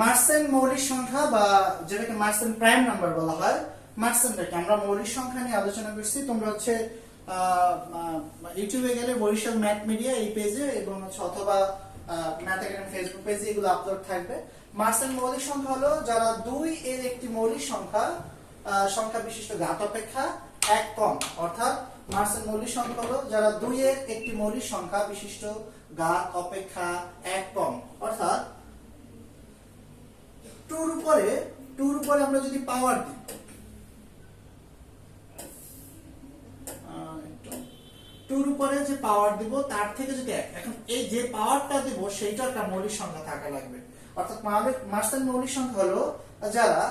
মার্সেন মৌলিক সংখ্যা বা যেটাকে মার্সেন প্রাইম নাম্বার বলা হয়, মার্সেনটাকে আমরা মৌলিক সংখ্যা নিয়ে আলোচনা করছি। তোমরা হচ্ছে ইউটিউবে গেলে বরিশাল ম্যাথ মিডিয়া এই পেজে এবং অথবা ম্যাথ একাডেমি ফেসবুক পেজে এগুলো আপলোড থাকবে। মার্সেন মৌলিক সংখ্যা হলো যারা 2 এর একটি মৌলিক সংখ্যা বিশিষ্ট ঘাত অপেক্ষা 1 কম, অর্থাৎ মার্সেন মৌলিক সংখ্যা হলো যারা 2 এর একটি মৌলিক সংখ্যা বিশিষ্ট ঘাত অপেক্ষা 1 কম, অর্থাৎ 2 এর উপরে আমরা যদি পাওয়ার দিই, 2 এর উপরে যে পাওয়ার দিব তার থেকে যদি 1, এখন এই যে পাওয়ারটা দিব সেইটা একটা মৌলিক সংখ্যা থাকা লাগবে। অর্থাৎ মার্সেন মৌলিক সংখ্যা হলো যারা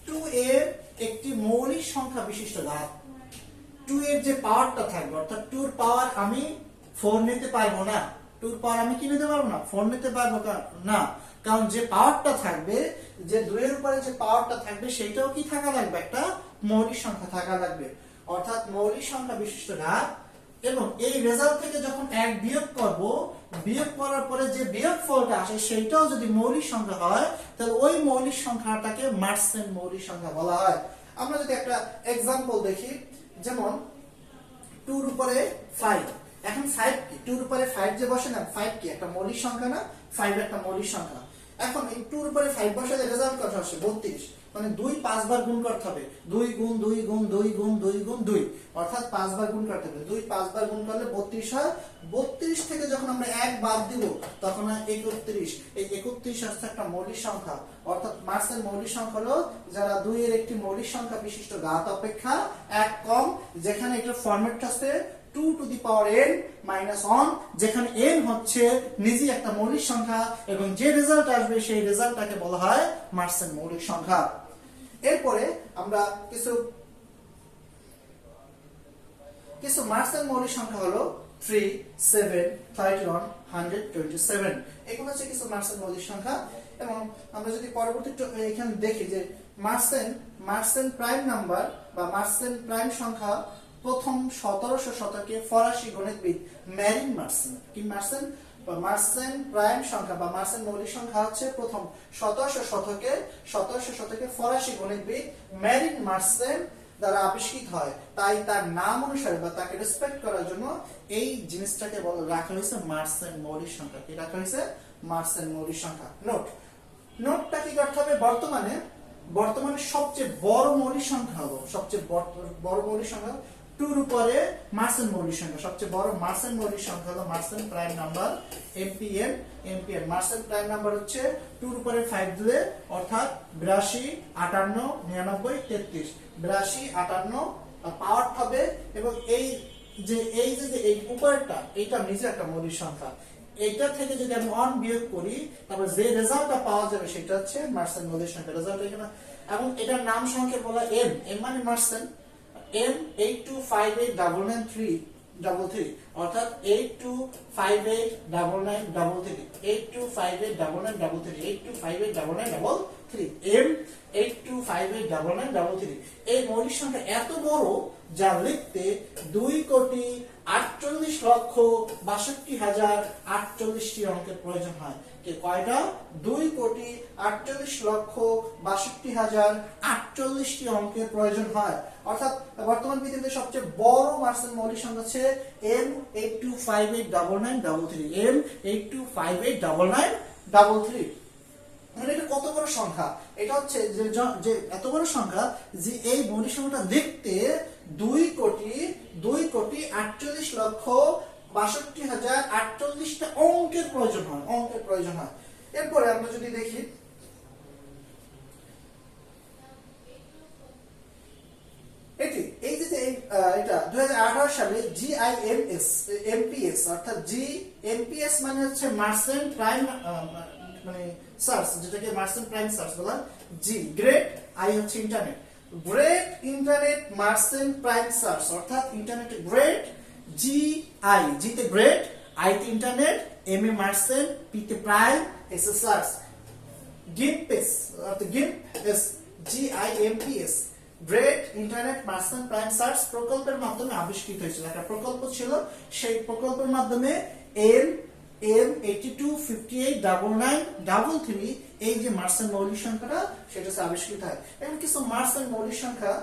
2 এর একটি মৌলিক সংখ্যা বিশিষ্ট ঘাত, 2 এর যে পাওয়ারটা থাকবে, অর্থাৎ 2 এর পাওয়ার আমি 4 নিতে পারবো না, 2 এর পাওয়ার আমি কি নিতে পারবো না, 4 নিতে পারবো না, কারণ যে পাওয়ারটা থাকবে, যে 2 এর উপরে যে পাওয়ারটা থাকবে সেটাও কি থাকা লাগবে, একটা মৌলিক সংখ্যা থাকা লাগবে। অর্থাৎ মৌলিক সংখ্যা বিশিষ্ট ঘাত, এবং এই রেজাল্ট থেকে যখন 1 বিয়োগ করব, বিয়োগ করার পরে যে বিয়োগফলটা আসে সেইটাও যদি মৌলিক সংখ্যা হয়, তাহলে ওই মৌলিক সংখ্যাটাকে মার্সেন মৌলিক সংখ্যা বলা হয়। আমরা যদি একটা एग्जांपल দেখি, যেমন 2 এর উপরে 5, এখন 5 কি, 2 এর উপরে 5 যে বসে না, 5 কি একটা মৌলিক সংখ্যা না, 5 একটা মৌলিক সংখ্যা। এখন এই 2 এর উপরে 5 বসালে রেজাল্ট কত আসে, 32, মানে 2 5 বার গুণ করতে হবে, 2 গুণ 2 গুণ 2 গুণ 2 গুণ 2, অর্থাৎ 5 বার গুণ করতে হবে, 2 5 বার গুণ করলে 32 হয়। 32 থেকে যখন আমরা 1 বাদ দিব তখন হয় 31, এই 31 হচ্ছে একটা মৌলিক সংখ্যা। অর্থাৎ মার্সেন মৌলিক সংখ্যা হলো যারা 2 এর একটি মৌলিক সংখ্যা বিশিষ্ট ঘাত অপেক্ষা 1 কম, যেখানে এটা ফরম্যাটটা আছে 2 to the power n minus 1, যেখানে n হচ্ছে নিজে একটা মৌলিক সংখ্যা এবং যে রেজাল্ট আসবে সেই রেজাল্টটাকে বলা হয় মার্সেন মৌলিক সংখ্যা। এরপরে আমরা কিছু মার্সেন মৌলিক সংখ্যা হলো 3, 7, 31, 127, এগুলো হচ্ছে কিছু মার্সেন মৌলিক সংখ্যা। এবং আমরা যদি পরবর্তী এখানে দেখি যে মার্সেন প্রাইম নাম্বার বা মার্সেন প্রাইম সংখ্যা প্রথম 1700 শতকে ফরাসি গণিতবিদ ম্যারিন মার্সেন, কি মার্সেন প্রাইম সংখ্যা বা মার্সেন মৌলিক সংখ্যা হচ্ছে প্রথম 1700 শতকে ফরাসি গণিতবিদ ম্যারিন মার্সেন দ্বারা আবিষ্কৃত হয়। তাই তার নাম অনুসারে বা তাকে রেসপেক্ট করার জন্য এই জিনিসটাকে রাখা হয়েছে মার্সেন মৌলিক সংখ্যা। কি রাখা হয়েছে? মার্সেন মৌলিক সংখ্যা। নোটটা কি করতে হবে, বর্তমানে সবচেয়ে বড় মৌলিক সংখ্যা হলো, সবচেয়ে বড় মৌলিক সংখ্যা 2 এর উপরে মার্সেন মৌলিক সংখ্যা, সবচেয়ে বড় মার্সেন মৌলিক সংখ্যা হলো মার্সেন prime number MPN. মার্সেন prime number হচ্ছে 2 এর উপরে 5 দিলে, অর্থাৎ 82, 58, 99, 33, 82, 58 পাওয়ার হবে। এবং এই যে এই উপরেরটা, এইটা নিজে একটা মৌলিক সংখ্যা, এইটা থেকে যদি আমি 1 বিয়োগ করি তারপর যে রেজাল্টটা পাওয়া যাবে সেটা হচ্ছে মার্সেন মৌলিক সংখ্যা রেজাল্ট এখানে। এবং এটার নাম সংখ্যা বলা এম মানে মার্সেন, M 82589933, অর্থাৎ 82589933, 82589933, M 82589933। এই মৌলিক সংখ্যা এত বড় যা লিখতে 2,48,62,48,048টি অঙ্কের প্রয়োজন হয়। কয়টা? 2,48,62,48,048টি অঙ্কের প্রয়োজন হয়। অর্থাৎ বর্তমান পৃথিবীতে সবচেয়ে বড় মার্সেন মৌলিক সংখ্যা হচ্ছে M 82589933, M 82589933। এটা কত বড় সংখ্যা? এটা হচ্ছে যে এত বড় সংখ্যা যে এই মৌলিক সংখ্যাটা লিখতে 2,48,62,48,048টা অঙ্কের প্রয়োজন হয়। এরপরে আমরা যদি দেখি, এটা 2018 সালে GIMS অর্থাৎ GMPS মানে হচ্ছে মার্সেন প্রাইম মানে সার্চ, যেটাকে মার্সেন প্রাইম সার্চ বলা। গ্রেট আই হচ্ছে internet, great internet মার্সেন prime search, অর্থাৎ ইন্টারনেটে গ্রেট, জি তে গ্রেট, আই তে ইন্টারনেট, এম এ মার্সেন, পি তে prime, S A search. GIMPS অর্থাৎ GIMPS GIMPS great internet মার্সেন prime search প্রকল্পের মাধ্যমে আবিষ্কৃত হয়েছিল। একটা প্রকল্প ছিল, সেই প্রকল্পের মাধ্যমে M 82589933 এই যে মার্সেল মৌলিক সংখ্যাটা সেটা হচ্ছে আবিষ্কৃত হয়। এবং কিছু মার্সেল মৌলিক সংখ্যা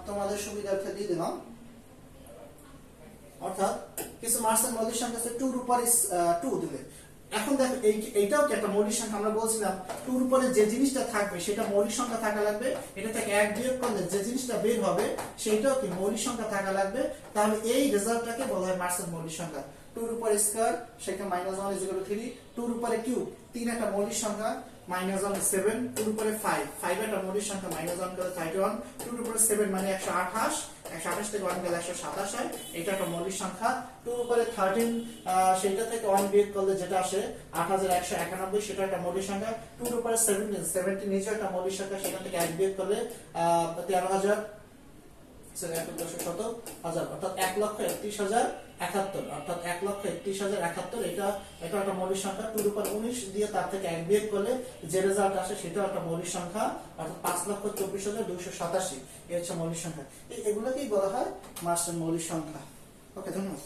তোমাদের সুবিধার্থে দিয়ে দিলাম। অর্থাৎ কিছু মার্সেল মৌলিক সংখ্যা আছে 2 এর উপরে 2 দিলে। এখন দেখো এইটাও কি একটা মৌলিক সংখ্যা, আমরা বলছিলাম 2 এর উপরে যে জিনিসটা থাকবে সেটা মৌলিক সংখ্যা থাকা লাগবে, এটা থেকে 1 বিয়োগ করলে যে জিনিসটা বের হবে সেটাও কি মৌলিক সংখ্যা থাকা লাগবে। তাহলে এই রেজাল্টটাকে বলা হয় মার্সেল মৌলিক সংখ্যা। 2 এর উপরে স্কয়ার সেটা -1 = 3, 2 এর উপরে কিউব 3 একটা মৌলিক সংখ্যা, -1 7, 2 এর উপরে 5 একটা মৌলিক সংখ্যা, -1 করে 31, 2 এর উপরে 7 মানে 128, 128 থেকে 1 গেলে 127 হয়, এটা একটা মৌলিক সংখ্যা। 2 এর উপরে 13 সেটা থেকে 1 বিয়োগ করলে যেটা আসে 8191, সেটা একটা মৌলিক সংখ্যা। 2 এর উপরে 17 নিজে একটা মৌলিক সংখ্যা, সেখান থেকে 1 বিয়োগ করলে 13000 অর্থাৎ 1,31,071, অর্থাৎ 1,31,071, এটা একটা মৌলিক সংখ্যা। 2 এর উপর 19 দিয়ে তার থেকে 1 বিয়োগ করলে যে রেজাল্ট আসে সেটা একটা মৌলিক সংখ্যা, অর্থাৎ 5,24,287, এই হচ্ছে মৌলিক সংখ্যা। এগুলোকেই বলা হয় মার্সেল মৌলিক সংখ্যা। ওকে, ধন্যবাদ।